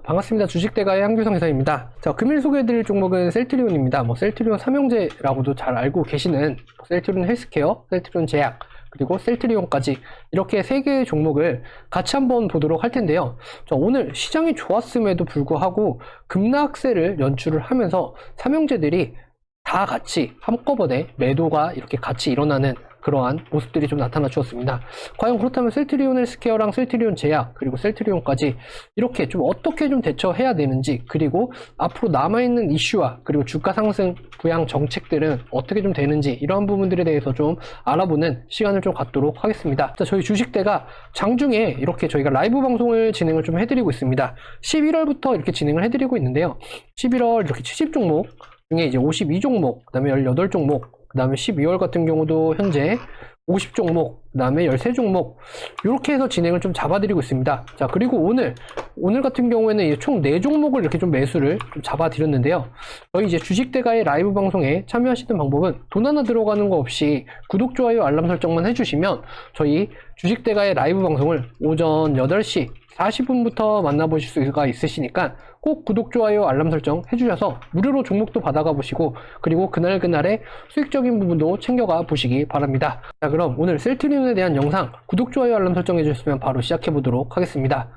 반갑습니다. 주식대가의 한규성 이사입니다. 자, 금일 소개해드릴 종목은 셀트리온입니다. 셀트리온 삼형제라고도 잘 알고 계시는 셀트리온 헬스케어, 셀트리온 제약, 그리고 셀트리온까지 이렇게 세 개의 종목을 같이 한번 보도록 할 텐데요. 자, 오늘 시장이 좋았음에도 불구하고 급락세를 연출을 하면서 삼형제들이 다 같이 한꺼번에 매도가 이렇게 같이 일어나는 그러한 모습들이 좀 나타나 주었습니다. 과연 그렇다면 셀트리온 헬스케어랑 셀트리온 제약 그리고 셀트리온까지 이렇게 좀 어떻게 좀 대처해야 되는지, 그리고 앞으로 남아있는 이슈와 그리고 주가 상승 부양 정책들은 어떻게 좀 되는지, 이러한 부분들에 대해서 좀 알아보는 시간을 좀 갖도록 하겠습니다. 자, 저희 주식대가 장중에 이렇게 저희가 라이브 방송을 진행을 좀 해드리고 있습니다. 11월부터 이렇게 진행을 해드리고 있는데요. 11월 이렇게 70종목 중에 이제 52종목, 그 다음에 18종목, 그 다음에 12월 같은 경우도 현재 50종목, 그 다음에 13종목 이렇게 해서 진행을 좀 잡아드리고 있습니다. 자, 그리고 오늘 같은 경우에는 총 4종목을 이렇게 좀 매수를 좀 잡아드렸는데요. 저희 이제 주식대가의 라이브 방송에 참여하시는 방법은 돈 하나 들어가는 거 없이 구독, 좋아요, 알람 설정만 해주시면 저희 주식대가의 라이브 방송을 오전 8시 40분부터 만나보실 수가 있으시니까 꼭 구독, 좋아요, 알람 설정 해주셔서 무료로 종목도 받아가 보시고, 그리고 그날그날의 수익적인 부분도 챙겨가 보시기 바랍니다. 자, 그럼 오늘 셀트리온에 대한 영상 구독, 좋아요, 알람 설정 해주셨으면 바로 시작해 보도록 하겠습니다.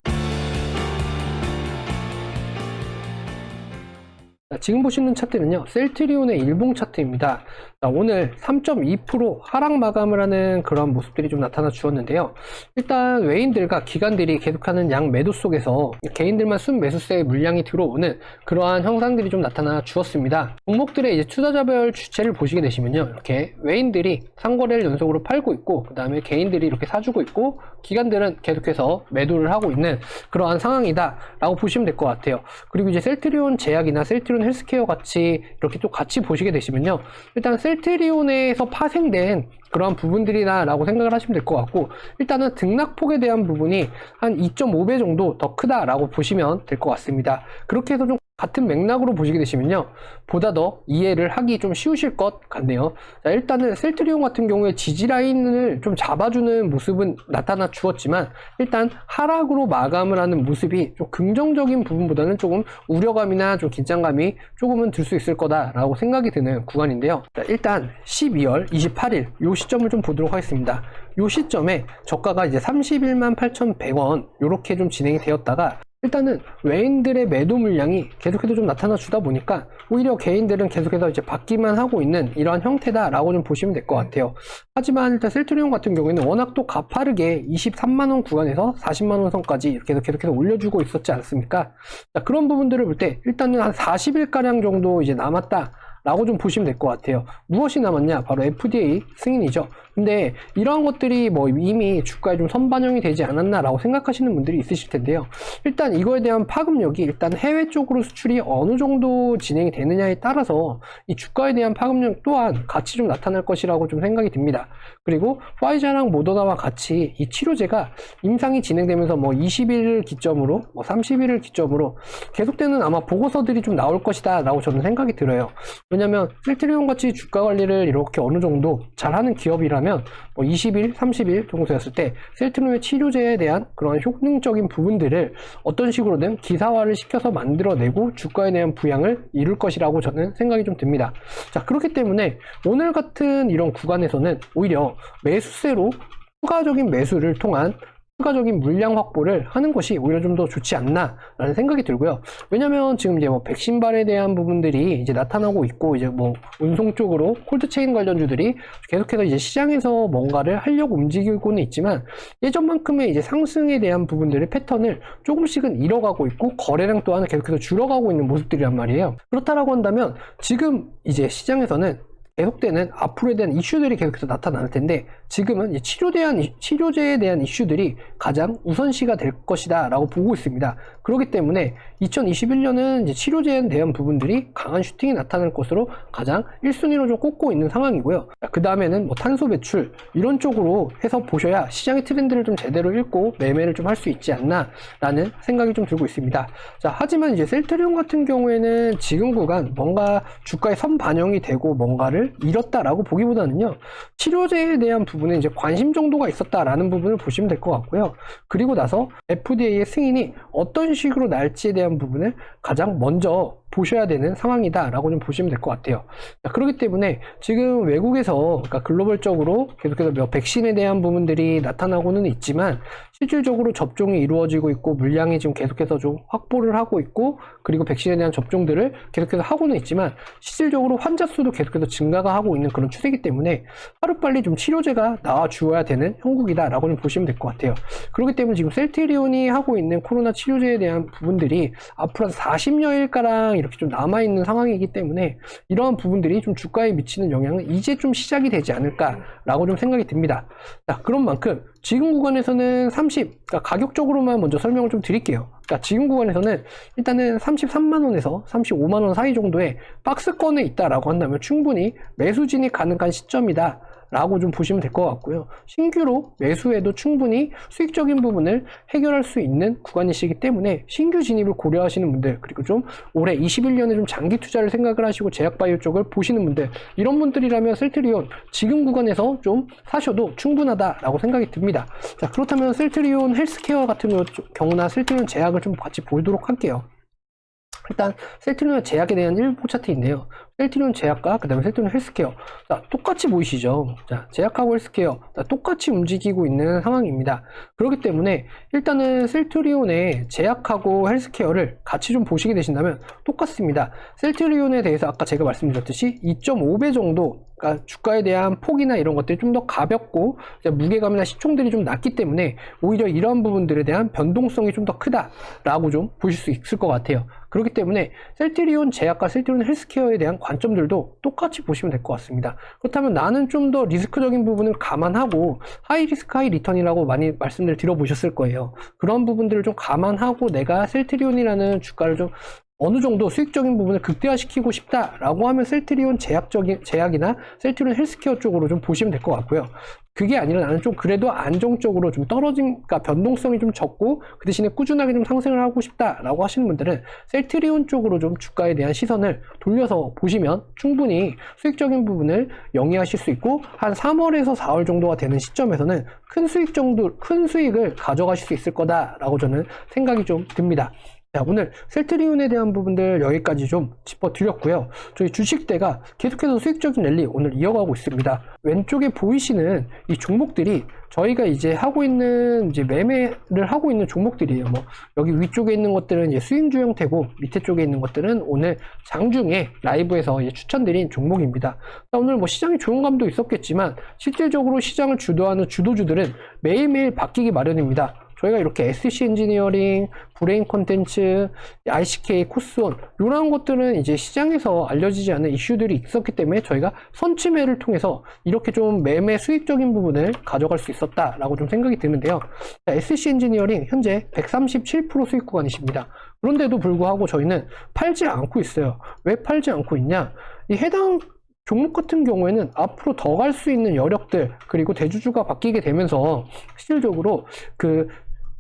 자, 지금 보시는 차트는요, 셀트리온의 일봉 차트입니다. 자, 오늘 3.2% 하락 마감을 하는 그런 모습들이 좀 나타나 주었는데요. 일단 외인들과 기관들이 계속하는 양 매도 속에서 개인들만 순매수세의 물량이 들어오는 그러한 형상들이 좀 나타나 주었습니다. 종목들의 이제 투자자별 주체를 보시게 되시면요, 이렇게 외인들이 상거래를 연속으로 팔고 있고, 그 다음에 개인들이 이렇게 사주고 있고, 기관들은 계속해서 매도를 하고 있는 그러한 상황이다 라고 보시면 될 것 같아요. 그리고 이제 셀트리온 제약이나 셀트리온 헬스케어 같이 이렇게 또 같이 보시게 되시면요, 일단 셀트리온에서 파생된 그러한 부분들이다 라고 생각을 하시면 될 것 같고, 일단은 등락폭에 대한 부분이 한 2.5배 정도 더 크다 라고 보시면 될 것 같습니다. 그렇게 해서 좀 같은 맥락으로 보시게 되시면요, 보다 더 이해를 하기 좀 쉬우실 것 같네요. 자, 일단은 셀트리온 같은 경우에 지지라인을 좀 잡아주는 모습은 나타나 주었지만, 일단 하락으로 마감을 하는 모습이 좀 긍정적인 부분보다는 조금 우려감이나 좀 긴장감이 조금은 들 수 있을 거다라고 생각이 드는 구간인데요. 자, 일단 12월 28일 요 시점을 좀 보도록 하겠습니다. 요 시점에 저가가 이제 31만 8,100원 요렇게 좀 진행이 되었다가, 일단은 외인들의 매도 물량이 계속해서 좀 나타나 주다 보니까 오히려 개인들은 계속해서 이제 받기만 하고 있는 이러한 형태다라고 좀 보시면 될 것 같아요. 하지만 일단 셀트리온 같은 경우에는 워낙 또 가파르게 23만원 구간에서 40만원 선까지 이렇게 계속해서 올려주고 있었지 않습니까? 자, 그런 부분들을 볼 때 일단은 한 40일가량 정도 이제 남았다 라고 좀 보시면 될 것 같아요. 무엇이 남았냐? 바로 FDA 승인이죠. 근데 이러한 것들이 이미 주가에 좀 선반영이 되지 않았나 라고 생각하시는 분들이 있으실 텐데요. 일단 이거에 대한 파급력이 일단 해외 쪽으로 수출이 어느 정도 진행이 되느냐에 따라서 이 주가에 대한 파급력 또한 같이 좀 나타날 것이라고 좀 생각이 듭니다. 그리고 화이자랑 모더나와 같이 이 치료제가 임상이 진행되면서 20일을 기점으로 30일을 기점으로 계속되는 아마 보고서들이 좀 나올 것이다 라고 저는 생각이 들어요. 왜냐면 셀트리온 같이 주가 관리를 이렇게 어느 정도 잘하는 기업이라면 20일, 30일 정도 되었을 때 셀트리온의 치료제에 대한 그런 효능적인 부분들을 어떤 식으로든 기사화를 시켜서 만들어내고 주가에 대한 부양을 이룰 것이라고 저는 생각이 좀 듭니다. 자, 그렇기 때문에 오늘 같은 이런 구간에서는 오히려 매수세로 추가적인 매수를 통한 추가적인 물량 확보를 하는 것이 오히려 좀 더 좋지 않나 라는 생각이 들고요. 왜냐면 지금 이제 백신발에 대한 부분들이 이제 나타나고 있고, 이제 운송 쪽으로 콜드체인 관련주들이 계속해서 이제 시장에서 뭔가를 하려고 움직이고는 있지만, 예전만큼의 이제 상승에 대한 부분들의 패턴을 조금씩은 잃어가고 있고, 거래량 또한 계속해서 줄어가고 있는 모습들이란 말이에요. 그렇다라고 한다면 지금 이제 시장에서는 계속되는 앞으로에 대한 이슈들이 계속해서 나타날 텐데, 지금은 치료제에 대한 이슈들이 가장 우선시가 될 것이다 라고 보고 있습니다. 그렇기 때문에 2021년은 이제 치료제에 대한 부분들이 강한 슈팅이 나타날 것으로 가장 1순위로 좀 꼽고 있는 상황이고요. 그 다음에는 탄소 배출 이런 쪽으로 해서 보셔야 시장의 트렌드를 좀 제대로 읽고 매매를 좀 할 수 있지 않나 라는 생각이 좀 들고 있습니다. 자, 하지만 이제 셀트리온 같은 경우에는 지금 구간 뭔가 주가에 선반영이 되고 뭔가를 부분을 잃었다라고 보기보다는요, 치료제에 대한 부분에 이제 관심 정도가 있었다라는 부분을 보시면 될 것 같고요. 그리고 나서 FDA의 승인이 어떤 식으로 날지에 대한 부분을 가장 먼저 보셔야 되는 상황이다라고 좀 보시면 될 것 같아요. 자, 그렇기 때문에 지금 외국에서, 그러니까 글로벌적으로 계속해서 백신에 대한 부분들이 나타나고는 있지만 실질적으로 접종이 이루어지고 있고 물량이 지금 계속해서 좀 확보를 하고 있고, 그리고 백신에 대한 접종들을 계속해서 하고는 있지만 실질적으로 환자 수도 계속해서 증가가 하고 있는 그런 추세이기 때문에 하루빨리 좀 치료제가 나와 주어야 되는 형국이다라고 좀 보시면 될 것 같아요. 그렇기 때문에 지금 셀트리온이 하고 있는 코로나 치료제에 대한 부분들이 앞으로 한 40여일가량 이렇게 좀 남아있는 상황이기 때문에 이러한 부분들이 좀 주가에 미치는 영향은 이제 좀 시작이 되지 않을까라고 좀 생각이 듭니다. 자, 그런 만큼 지금 구간에서는 그러니까 가격적으로만 먼저 설명을 좀 드릴게요. 그러니까 지금 구간에서는 일단은 33만원에서 35만원 사이 정도의 박스권에 있다라고 한다면 충분히 매수 진입 가능한 시점이다 라고 좀 보시면 될 것 같고요. 신규로 매수해도 충분히 수익적인 부분을 해결할 수 있는 구간이시기 때문에 신규 진입을 고려하시는 분들, 그리고 좀 올해 21년에 좀 장기 투자를 생각을 하시고 제약바이오 쪽을 보시는 분들, 이런 분들이라면 셀트리온 지금 구간에서 좀 사셔도 충분하다라고 생각이 듭니다. 자, 그렇다면 셀트리온 헬스케어 같은 경우나 셀트리온 제약을 좀 같이 보도록 할게요. 일단 셀트리온 제약에 대한 일부 차트인데요. 셀트리온 제약과 그 다음에 셀트리온 헬스케어, 자, 똑같이 보이시죠? 자, 제약하고 헬스케어 똑같이 움직이고 있는 상황입니다. 그렇기 때문에 일단은 셀트리온의 제약하고 헬스케어를 같이 좀 보시게 되신다면 똑같습니다. 셀트리온에 대해서 아까 제가 말씀드렸듯이 2.5배 정도, 그러니까 주가에 대한 폭이나 이런 것들이 좀 더 가볍고 무게감이나 시총들이 좀 낮기 때문에 오히려 이런 부분들에 대한 변동성이 좀 더 크다라고 좀 보실 수 있을 것 같아요. 그렇기 때문에 셀트리온 제약과 셀트리온 헬스케어에 대한 관점들도 똑같이 보시면 될 것 같습니다. 그렇다면 나는 좀 더 리스크적인 부분을 감안하고 하이 리스크 하이 리턴이라고 많이 말씀을 들어보셨을 거예요. 그런 부분들을 좀 감안하고 내가 셀트리온이라는 주가를 좀 어느 정도 수익적인 부분을 극대화시키고 싶다라고 하면 셀트리온 제약이나 셀트리온 헬스케어 쪽으로 좀 보시면 될 것 같고요. 그게 아니라 나는 좀 그래도 안정적으로 좀 그러니까 변동성이 좀 적고 그 대신에 꾸준하게 좀 상승을 하고 싶다라고 하시는 분들은 셀트리온 쪽으로 좀 주가에 대한 시선을 돌려서 보시면 충분히 수익적인 부분을 영위하실 수 있고, 한 3월에서 4월 정도가 되는 시점에서는 큰 수익을 가져가실 수 있을 거다라고 저는 생각이 좀 듭니다. 자, 오늘 셀트리온에 대한 부분들 여기까지 좀 짚어드렸고요. 저희 주식대가 계속해서 수익적인 랠리 오늘 이어가고 있습니다. 왼쪽에 보이시는 이 종목들이 저희가 이제 하고 있는 매매를 하고 있는 종목들이에요. 뭐 여기 위쪽에 있는 것들은 이제 수익주 형태고 밑에 쪽에 있는 것들은 오늘 장중에 라이브에서 추천드린 종목입니다. 자, 오늘 뭐 시장에 좋은 감도 있었겠지만 실질적으로 시장을 주도하는 주도주들은 매일매일 바뀌기 마련입니다. 저희가 이렇게 SC 엔지니어링, 브레인 콘텐츠, ICK, 코스온 이런 것들은 이제 시장에서 알려지지 않은 이슈들이 있었기 때문에 저희가 선취매를 통해서 이렇게 좀 매매 수익적인 부분을 가져갈 수 있었다라고 좀 생각이 드는데요. 자, SC 엔지니어링 현재 137% 수익 구간이십니다. 그런데도 불구하고 저희는 팔지 않고 있어요. 왜 팔지 않고 있냐? 이 해당 종목 같은 경우에는 앞으로 더 갈 수 있는 여력들, 그리고 대주주가 바뀌게 되면서 실질적으로 그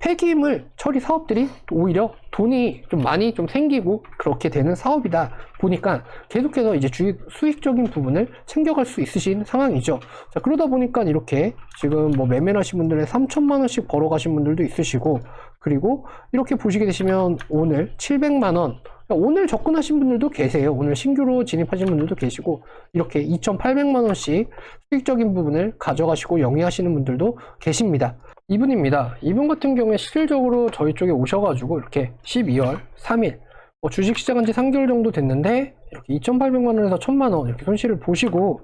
폐기물 처리 사업들이 오히려 돈이 좀 많이 좀 생기고 그렇게 되는 사업이다 보니까 계속해서 이제 수익적인 부분을 챙겨갈 수 있으신 상황이죠. 자, 그러다 보니까 이렇게 지금 뭐 매매를 하신 분들은 3천만 원씩 벌어 가신 분들도 있으시고, 그리고 이렇게 보시게 되시면 오늘 700만 원, 오늘 접근하신 분들도 계세요. 오늘 신규로 진입하신 분들도 계시고, 이렇게 2,800만 원씩 수익적인 부분을 가져가시고 영위하시는 분들도 계십니다. 이분입니다. 이분 같은 경우에 실질적으로 저희 쪽에 오셔가지고 이렇게 12월 3일 주식 시작한 지 3개월 정도 됐는데 이렇게 2,800만 원에서 1,000만 원 이렇게 손실을 보시고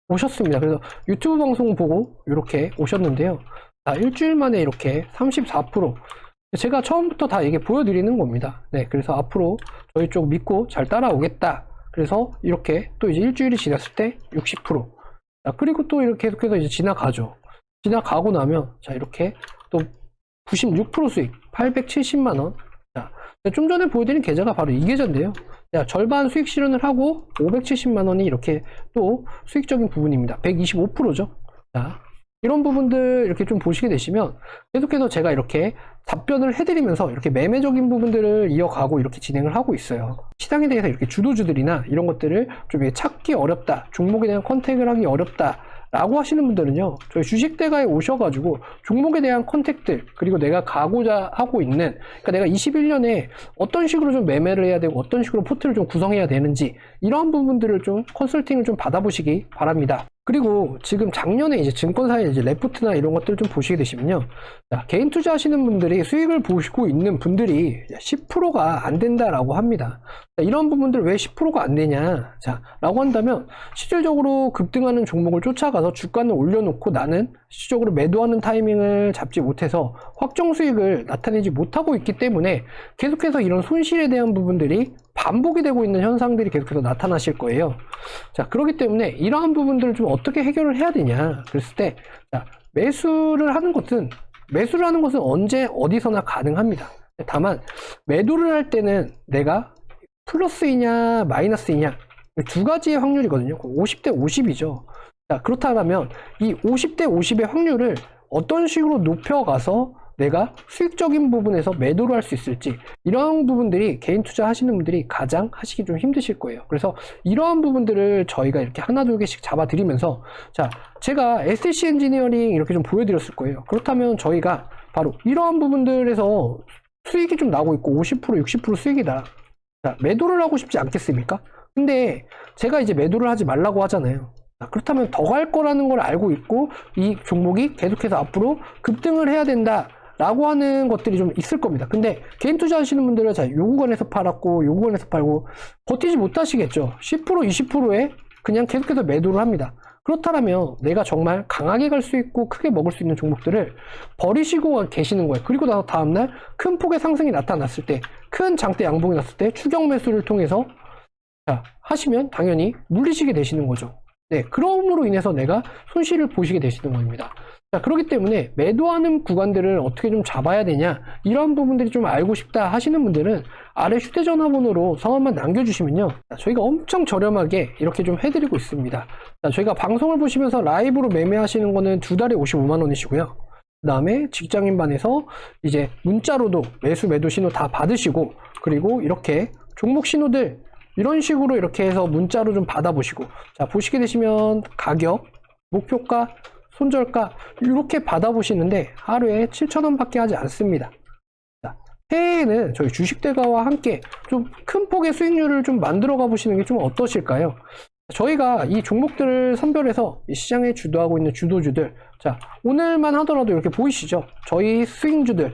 오셨습니다. 그래서 유튜브 방송 보고 이렇게 오셨는데요. 자, 일주일 만에 이렇게 34%. 제가 처음부터 다 이게 보여드리는 겁니다. 네, 그래서 앞으로 저희 쪽 믿고 잘 따라오겠다. 그래서 이렇게 또 이제 일주일이 지났을 때 60%. 자, 그리고 또 이렇게 계속해서 이제 지나가죠. 지나가고 나면 자, 이렇게 또 96% 수익 870만 원. 자, 좀 전에 보여드린 계좌가 바로 이 계좌인데요. 자, 절반 수익 실현을 하고 570만 원이 이렇게 또 수익적인 부분입니다. 125%죠. 자, 이런 부분들 이렇게 좀 보시게 되시면 계속해서 제가 이렇게 답변을 해드리면서 이렇게 매매적인 부분들을 이어가고 이렇게 진행을 하고 있어요. 시장에 대해서 이렇게 주도주들이나 이런 것들을 좀 찾기 어렵다, 종목에 대한 컨택을 하기 어렵다 라고 하시는 분들은요, 저희 주식대가에 오셔가지고 종목에 대한 컨택들, 그리고 내가 가고자 하고 있는, 그러니까 내가 21년에 어떤 식으로 좀 매매를 해야 되고 어떤 식으로 포트를 좀 구성해야 되는지 이러한 부분들을 좀 컨설팅을 좀 받아보시기 바랍니다. 그리고 지금 작년에 이제 증권사의 이제 레포트나 이런 것들을 좀 보시게 되시면요, 자, 개인 투자하시는 분들이 수익을 보시고 있는 분들이 10%가 안 된다라고 합니다. 자, 이런 부분들 왜 10%가 안 되냐, 자, 라고 한다면 실질적으로 급등하는 종목을 쫓아가서 주가는 올려놓고 나는 실질적으로 매도하는 타이밍을 잡지 못해서 확정 수익을 나타내지 못하고 있기 때문에 계속해서 이런 손실에 대한 부분들이 반복이 되고 있는 현상들이 계속해서 나타나실 거예요. 자, 그렇기 때문에 이러한 부분들을 좀 어떻게 해결을 해야 되냐 그랬을 때, 자, 매수를 하는 것은 언제 어디서나 가능합니다. 다만 매도를 할 때는 내가 플러스이냐 마이너스이냐 두 가지의 확률이거든요. 50대 50이죠. 자, 그렇다면 이 50대 50의 확률을 어떤 식으로 높여가서 내가 수익적인 부분에서 매도를 할 수 있을지, 이러한 부분들이 개인 투자 하시는 분들이 가장 하시기 좀 힘드실 거예요. 그래서 이러한 부분들을 저희가 이렇게 하나 두 개씩 잡아 드리면서, 자, 제가 SC 엔지니어링 이렇게 좀 보여드렸을 거예요. 그렇다면 저희가 바로 이러한 부분들에서 수익이 좀 나고 있고 50% 60% 수익이다. 자, 매도를 하고 싶지 않겠습니까? 근데 제가 이제 매도를 하지 말라고 하잖아요. 자, 그렇다면 더 갈 거라는 걸 알고 있고 이 종목이 계속해서 앞으로 급등을 해야 된다 라고 하는 것들이 좀 있을 겁니다. 근데 개인 투자 하시는 분들은, 자, 요 구간에서 팔았고 요 구간에서 팔고 버티지 못하시겠죠. 10% 20%에 그냥 계속해서 매도를 합니다. 그렇다면 내가 정말 강하게 갈 수 있고 크게 먹을 수 있는 종목들을 버리시고 계시는 거예요. 그리고 나서 다음날 큰 폭의 상승이 나타났을 때, 큰 장대 양봉이 났을 때 추격 매수를 통해서, 자, 하시면 당연히 물리시게 되시는 거죠. 네, 그럼으로 인해서 내가 손실을 보시게 되시는 겁니다. 자, 그렇기 때문에 매도하는 구간들을 어떻게 좀 잡아야 되냐, 이런 부분들이 좀 알고 싶다 하시는 분들은 아래 휴대전화번호로 성함만 남겨주시면요, 자, 저희가 엄청 저렴하게 이렇게 좀 해드리고 있습니다. 자, 저희가 방송을 보시면서 라이브로 매매하시는 거는 두 달에 55만 원이시고요. 그 다음에 직장인반에서 이제 문자로도 매도 신호 다 받으시고, 그리고 이렇게 종목 신호들 이런 식으로 이렇게 해서 문자로 좀 받아보시고, 자, 보시게 되시면 가격, 목표가, 손절가 이렇게 받아보시는데 하루에 7,000원 밖에 하지 않습니다. 자, 새해에는 저희 주식대가와 함께 좀 큰 폭의 수익률을 좀 만들어 가보시는 게 좀 어떠실까요? 저희가 이 종목들을 선별해서 이 시장에 주도하고 있는 주도주들, 자, 오늘만 하더라도 이렇게 보이시죠? 저희 스윙주들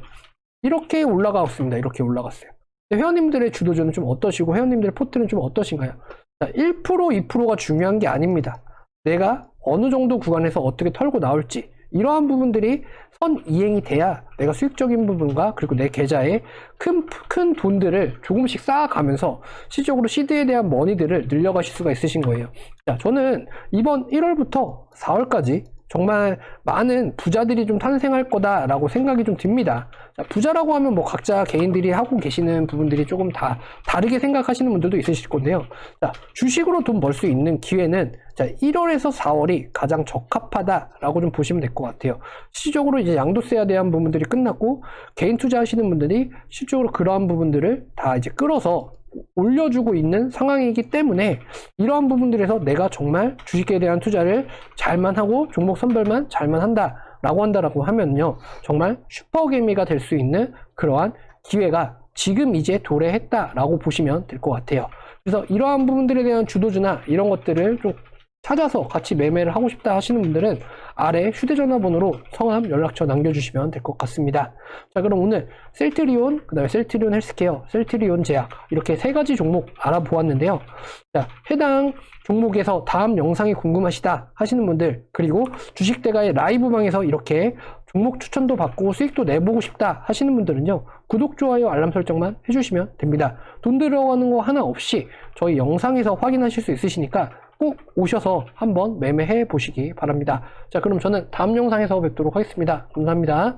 이렇게 올라가왔습니다. 이렇게 올라갔어요. 회원님들의 주도주는 좀 어떠시고 회원님들의 포트는 좀 어떠신가요? 자, 1% 2%가 중요한 게 아닙니다. 내가 어느 정도 구간에서 어떻게 털고 나올지, 이러한 부분들이 선 이행이 돼야 내가 수익적인 부분과 그리고 내 계좌에 큰 돈들을 조금씩 쌓아가면서 실질적으로 시드에 대한 머니들을 늘려가실 수가 있으신 거예요. 자, 저는 이번 1월부터 4월까지 정말 많은 부자들이 좀 탄생할 거다라고 생각이 좀 듭니다. 자, 부자라고 하면 뭐 각자 개인들이 하고 계시는 부분들이 조금 다 다르게 생각하시는 분들도 있으실 건데요. 자, 주식으로 돈 벌 수 있는 기회는, 자, 1월에서 4월이 가장 적합하다라고 좀 보시면 될 것 같아요. 실질적으로 이제 양도세에 대한 부분들이 끝났고 개인 투자하시는 분들이 실질적으로 그러한 부분들을 다 이제 끌어서 올려주고 있는 상황이기 때문에 이러한 부분들에서 내가 정말 주식에 대한 투자를 잘만 하고 종목 선별만 잘만 한다라고 하면요, 정말 슈퍼개미가 될 수 있는 그러한 기회가 지금 이제 도래했다라고 보시면 될 것 같아요. 그래서 이러한 부분들에 대한 주도주나 이런 것들을 좀 찾아서 같이 매매를 하고 싶다 하시는 분들은 아래 휴대전화 번호로 성함, 연락처 남겨주시면 될 것 같습니다. 자, 그럼 오늘 셀트리온, 그 다음에 셀트리온 헬스케어, 셀트리온 제약 이렇게 세 가지 종목 알아보았는데요. 자, 해당 종목에서 다음 영상이 궁금하시다 하시는 분들, 그리고 주식대가의 라이브방에서 이렇게 종목 추천도 받고 수익도 내보고 싶다 하시는 분들은요, 구독, 좋아요, 알람 설정만 해주시면 됩니다. 돈 들어가는 거 하나 없이 저희 영상에서 확인하실 수 있으시니까 꼭 오셔서 한번 매매해 보시기 바랍니다. 자, 그럼 저는 다음 영상에서 뵙도록 하겠습니다. 감사합니다.